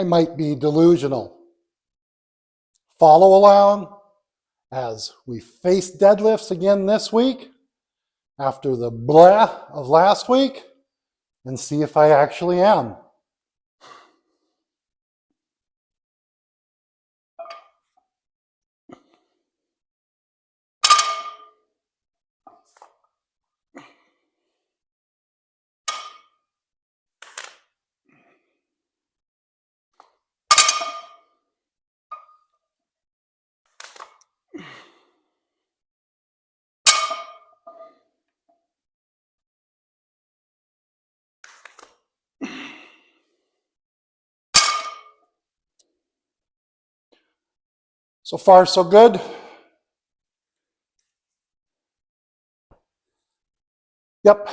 I might be delusional. Follow along as we face deadlifts again this week after the blah of last week and see if I actually am. So far, so good. Yep.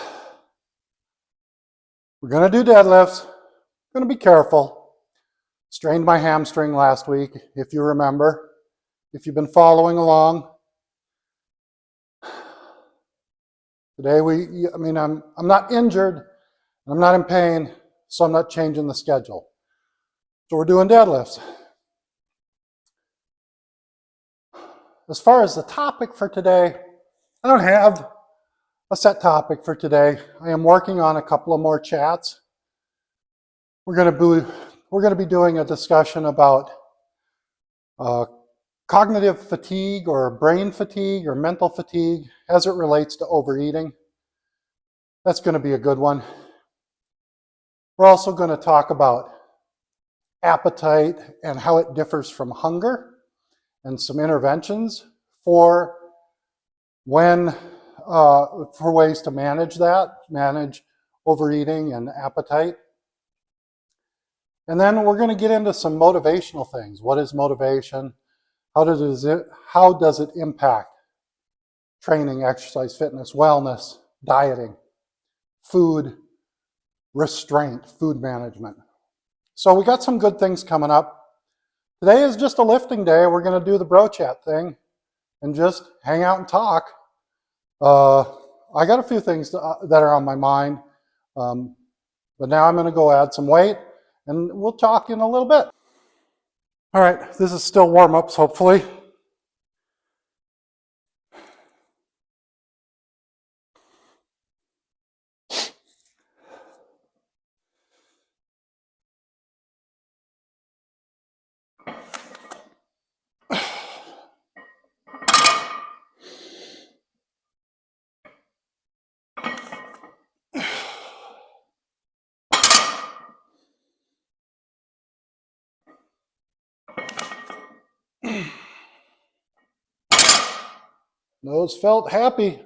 We're going to do deadlifts. Going to be careful. Strained my hamstring last week, if you remember. If you've been following along. Today I'm not injured. I'm not in pain, so I'm not changing the schedule. So we're doing deadlifts. As far as the topic for today, I don't have a set topic for today. I am working on a couple of more chats. We're going to be doing a discussion about cognitive fatigue or brain fatigue or mental fatigue as it relates to overeating. That's going to be a good one. We're also going to talk about appetite and how it differs from hunger and some interventions for ways to manage overeating and appetite. And then we're going to get into some motivational things. What is motivation? How does it impact training, exercise, fitness, wellness, dieting, food, restraint, food management? So we got some good things coming up. Today is just a lifting day. We're going to do the bro chat thing and just hang out and talk. I got a few things that are on my mind, but now I'm going to go add some weight and we'll talk in a little bit. All right, this is still warm-ups, hopefully. Those felt happy.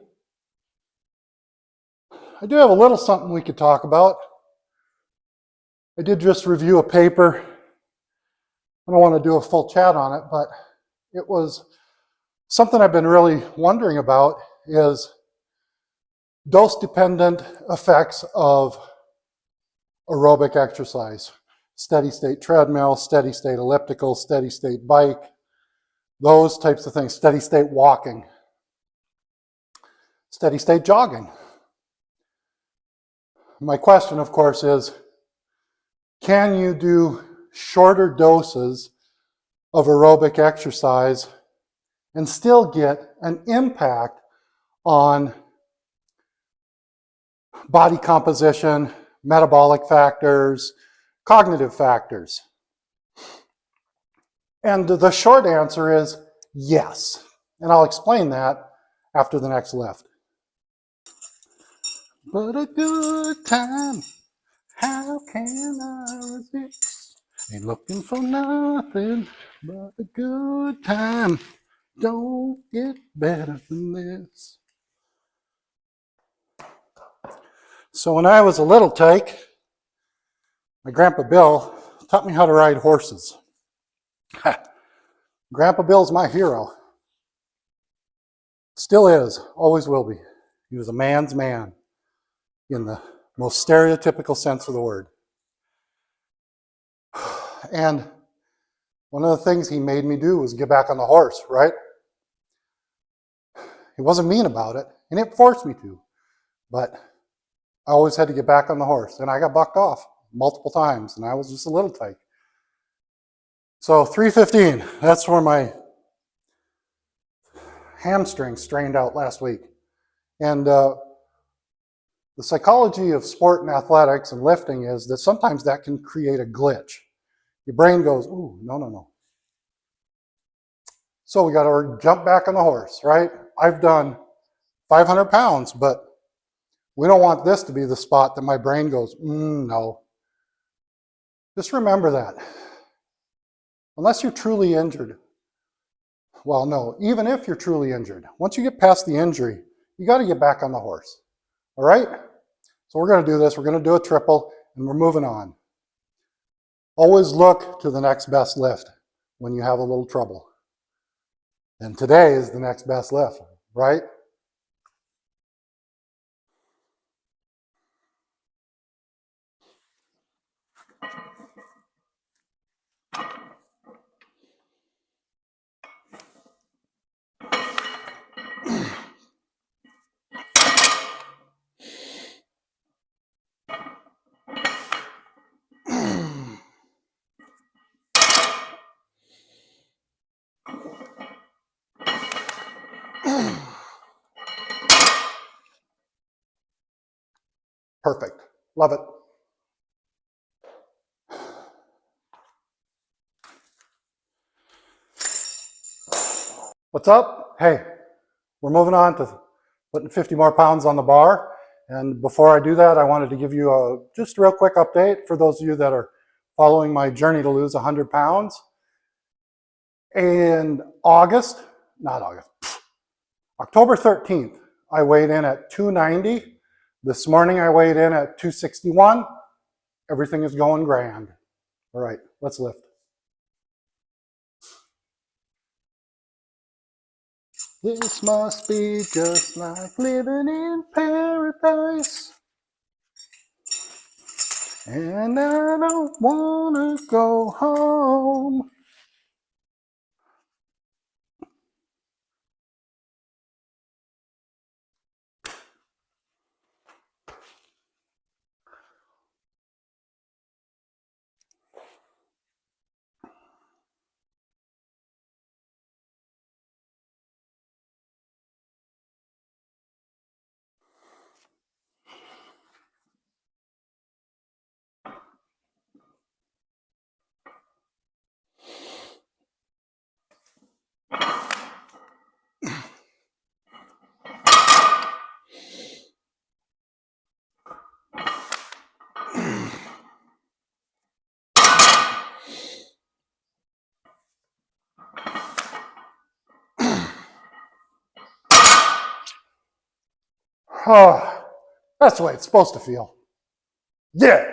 I do have a little something we could talk about. I did just review a paper. I don't want to do a full chat on it, but it was something I've been really wondering about is dose-dependent effects of aerobic exercise. Steady-state treadmill, steady-state elliptical, steady-state bike, those types of things, steady-state walking, steady-state jogging. My question, of course, is, can you do shorter doses of aerobic exercise and still get an impact on body composition, metabolic factors, cognitive factors? And the short answer is yes. And I'll explain that after the next lift. But a good time, how can I resist? Ain't looking for nothing but a good time. Don't get better than this. So when I was a little tyke, my Grandpa Bill taught me how to ride horses. Grandpa Bill's my hero. Still is, always will be. He was a man's man in the most stereotypical sense of the word. And one of the things he made me do was get back on the horse, right? He wasn't mean about it, and it forced me to. But I always had to get back on the horse, and I got bucked off multiple times, and I was just a little tyke. So 315, that's where my hamstring strained out last week. And the psychology of sport and athletics and lifting is that sometimes that can create a glitch. Your brain goes, ooh, no, no, no. So we got to jump back on the horse, right? I've done 500 pounds, but we don't want this to be the spot that my brain goes, no. Just remember that. Unless you're truly injured. Well, no, even if you're truly injured, once you get past the injury, you got to get back on the horse. All right? So we're going to do this. We're going to do a triple, and we're moving on. Always look to the next best lift when you have a little trouble. And today is the next best lift, right? Perfect. Love it. What's up? Hey, we're moving on to putting 50 more pounds on the bar. And before I do that, I wanted to give you just a real quick update for those of you that are following my journey to lose 100 pounds. In October 13th, I weighed in at 290. This morning I weighed in at 261. Everything is going grand. All right, let's lift. This must be just like living in paradise. And I don't want to go home. Oh, that's the way it's supposed to feel. Yeah.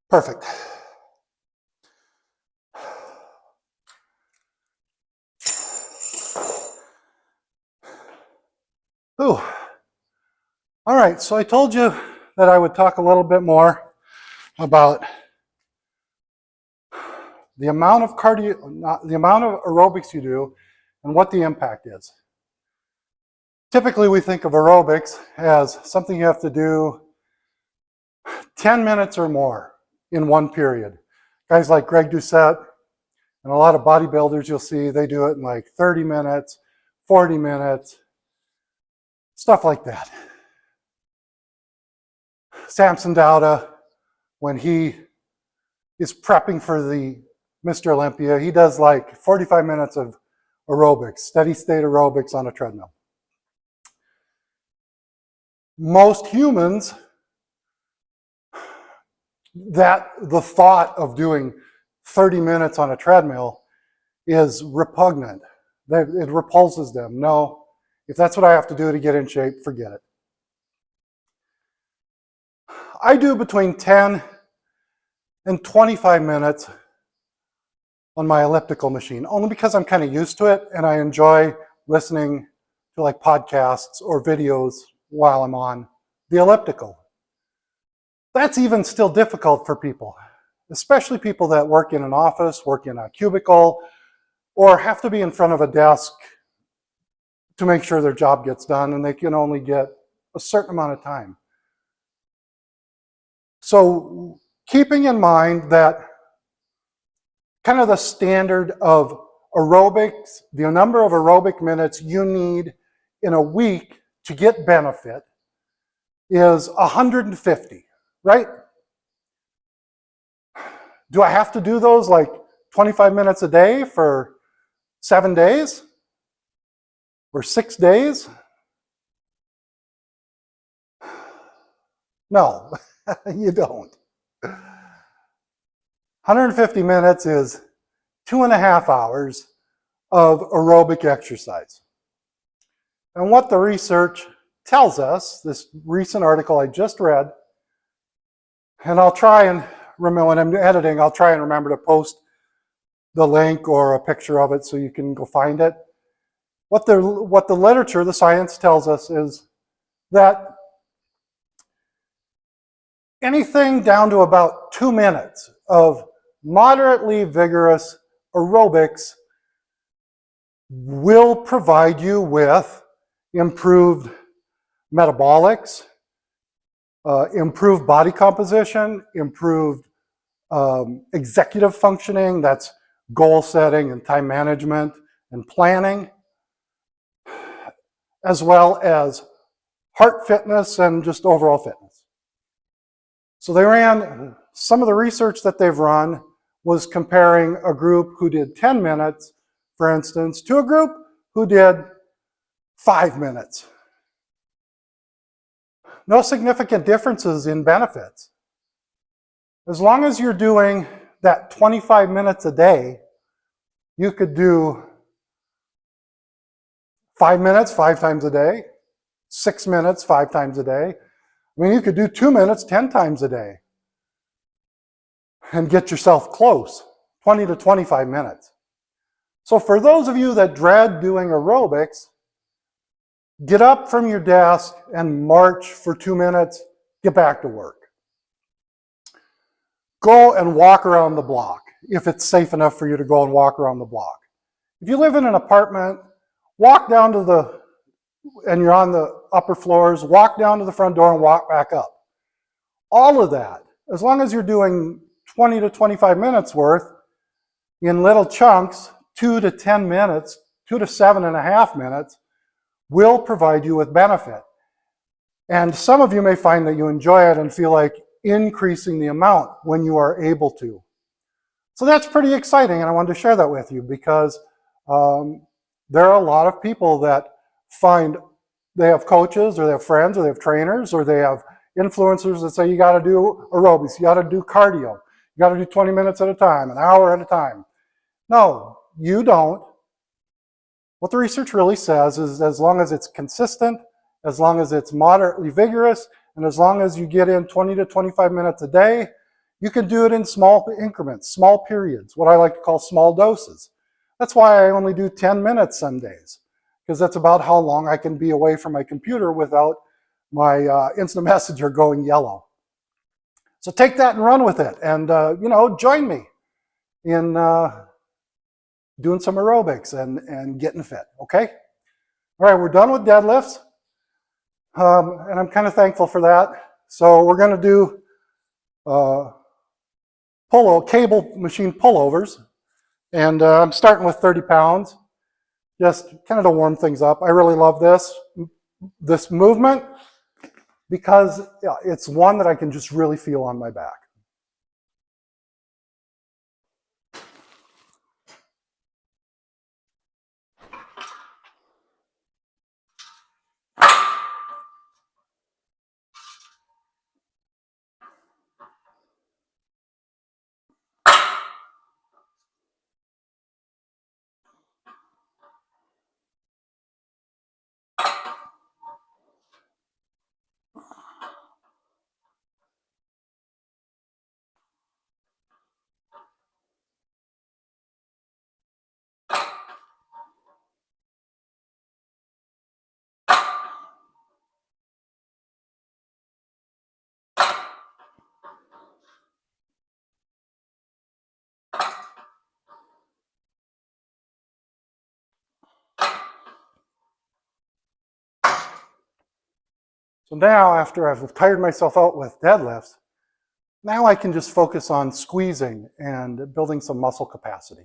Perfect. Ooh. All right, so I told you that I would talk a little bit more about the amount of the amount of aerobics you do and what the impact is. Typically, we think of aerobics as something you have to do 10 minutes or more in one period. Guys like Greg Doucette, And a lot of bodybuilders, you'll see, they do it in like 30 minutes, 40 minutes, stuff like that. Samson Dauda, when he is prepping for the Mr. Olympia, he does like 45 minutes of aerobics, steady state aerobics on a treadmill. Most humans, the thought of doing 30 minutes on a treadmill is repugnant. It repulses them. No, if that's what I have to do to get in shape, forget it. I do between 10 and 25 minutes on my elliptical machine, only because I'm kind of used to it and I enjoy listening to like podcasts or videos while I'm on the elliptical. That's even still difficult for people, especially people that work in an office, work in a cubicle, or have to be in front of a desk to make sure their job gets done, and they can only get a certain amount of time. So keeping in mind that kind of the standard of aerobics, the number of aerobic minutes you need in a week to get benefit is 150, right? Do I have to do those like 25 minutes a day for 7 days? Or 6 days? No, you don't. 150 minutes is 2.5 hours of aerobic exercise. And what the research tells us, this recent article I just read, and I'll try and remember, when I'm editing, I'll try and remember to post the link or a picture of it so you can go find it. What the literature, the science tells us is that anything down to about 2 minutes of moderately vigorous aerobics will provide you with improved metabolics, improved body composition, improved executive functioning, that's goal setting and time management and planning, as well as heart fitness and just overall fitness. So they ran, some of the research that they've run was comparing a group who did 10 minutes, for instance, to a group who did 5 minutes. No significant differences in benefits. As long as you're doing that 25 minutes a day, you could do 5 minutes 5 times a day, 6 minutes 5 times a day. I mean, you could do 2 minutes 10 times a day and get yourself close, 20 to 25 minutes. So for those of you that dread doing aerobics, get up from your desk and march for 2 minutes, get back to work. Go and walk around the block, if it's safe enough for you to go and walk around the block. If you live in an apartment, walk down to and you're on the upper floors, walk down to the front door and walk back up. All of that, as long as you're doing 20 to 25 minutes worth in little chunks, 2 to 10 minutes, 2 to 7.5 minutes, will provide you with benefit. And some of you may find that you enjoy it and feel like increasing the amount when you are able to. So that's pretty exciting, and I wanted to share that with you because there are a lot of people that find they have coaches or they have friends or they have trainers or they have influencers that say you got to do aerobics, you got to do cardio, you got to do 20 minutes at a time, an hour at a time. No, you don't. What the research really says is as long as it's consistent, as long as it's moderately vigorous, and as long as you get in 20 to 25 minutes a day, you can do it in small increments, small periods, what I like to call small doses. That's why I only do 10 minutes some days, because that's about how long I can be away from my computer without my instant messenger going yellow. So take that and run with it, and join me in doing some aerobics and getting fit, okay? All right, we're done with deadlifts, and I'm kind of thankful for that. So we're going to do cable machine pullovers, And I'm starting with 30 pounds, just kind of to warm things up. I really love this movement because it's one that I can just really feel on my back. So now, after I've tired myself out with deadlifts, now I can just focus on squeezing and building some muscle capacity.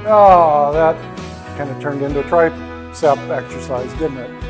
Oh, that kind of turned into a tricep exercise, didn't it?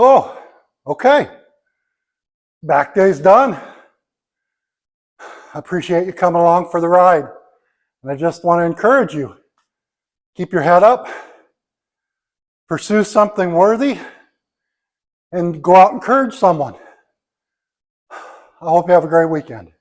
Oh, okay. Back day's done. I appreciate you coming along for the ride. And I just want to encourage you, keep your head up, pursue something worthy, and go out and encourage someone. I hope you have a great weekend.